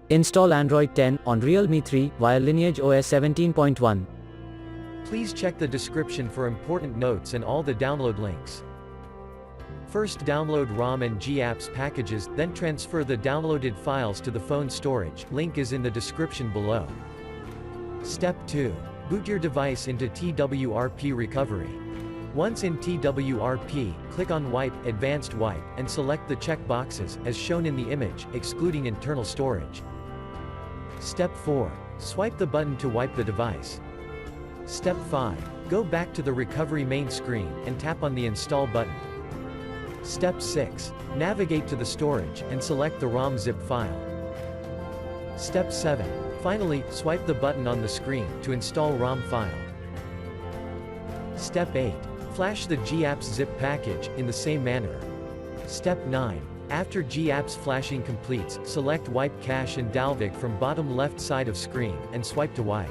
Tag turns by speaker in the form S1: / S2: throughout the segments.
S1: Install Android 10 on Realme 3 via LineageOS 17.1.
S2: Please check the description for important notes and all the download links. First download ROM and GApps packages, then transfer the downloaded files to the phone storage, link is in the description below. Step 2. Boot your device into TWRP recovery. Once in TWRP, click on Wipe, Advanced Wipe, and select the check boxes, as shown in the image, excluding internal storage. Step 4. Swipe the button to wipe the device. Step 5. Go back to the recovery main screen, and tap on the Install button. Step 6. Navigate to the storage, and select the ROM zip file. Step 7. Finally, swipe the button on the screen, to install ROM file. Step 8. Flash the GApps zip package, in the same manner. Step 9. After GApps flashing completes, select Wipe Cache and dalvik from bottom left side of screen, and swipe to wipe.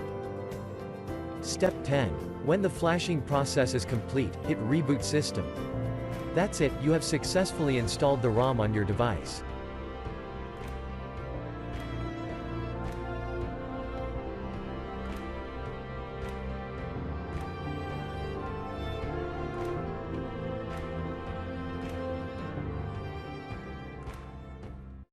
S2: Step 10. When the flashing process is complete, hit Reboot System. That's it, you have successfully installed the ROM on your device.